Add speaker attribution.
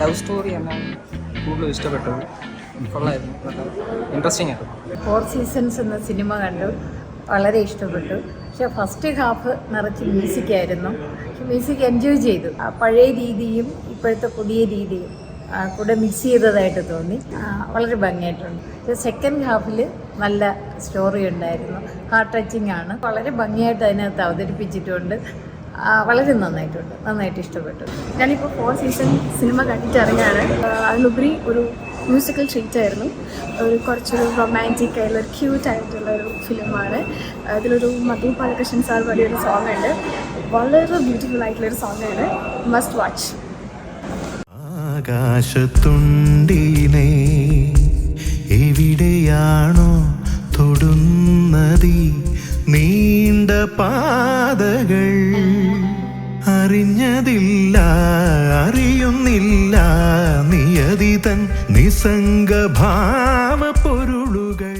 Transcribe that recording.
Speaker 1: Love story എന്നാണ് കൂടുതലും ഇഷ്ടപ്പെട്ടത്. കൊള്ളായിരുന്നു, നല്ല ഇൻട്രസ്റ്റിംഗ് ആയിരുന്നു.
Speaker 2: 4 സീസൺസ് എന്ന സിനിമ കണ്ടു, വളരെ ഇഷ്ടപ്പെട്ടു. പക്ഷെ ഫസ്റ്റ് ഹാഫ് നിറച്ച് മ്യൂസിക്കായിരുന്നു. മ്യൂസിക് എൻജോയ് ചെയ്തു. പഴയ രീതിയും ഇപ്പോഴത്തെ പുതിയ രീതിയും കൂടെ മിക്സ് ചെയ്തതായിട്ട് തോന്നി. വളരെ ഭംഗിയായിട്ടുണ്ട്. സെക്കൻഡ് ഹാഫിൽ നല്ല സ്റ്റോറി ഉണ്ടായിരുന്നു, ഹാർട്ട് ടച്ചിങ് ആണ്. വളരെ ഭംഗിയായിട്ട് അതിനകത്ത് അവതരിപ്പിച്ചിട്ടുണ്ട്. വളരെ നന്നായിട്ട് ഇഷ്ടപ്പെട്ടു.
Speaker 3: ഞാനിപ്പോൾ 4 സീസൺ സിനിമ കണ്ടിട്ടിറങ്ങിയാണ്. അതിലുപരി ഒരു മ്യൂസിക്കൽ ട്രീറ്റ് ആയിരുന്നു. കുറച്ചൊരു റൊമാൻറ്റിക് ആയിട്ടുള്ള ഒരു ക്യൂട്ടായിട്ടുള്ള ഒരു ഫിലിമാണ്. അതിലൊരു മധു ബാലകൃഷ്ണൻ സാർ വലിയൊരു സോങ് ഉണ്ട്, വളരെ ബ്യൂട്ടിഫുൾ ആയിട്ടുള്ളൊരു സോങ്ങാണ്. Must watch.
Speaker 4: ആകാശത്തുണ്ടിനെ എവിടെയാണോ തൊടുന്നതി നീണ്ട പാതകൾ, അറിഞ്ഞതില്ല അറിയുന്നില്ല നിയതി തൻ നിസംഗ ഭാവ പൊരുളുകൾ.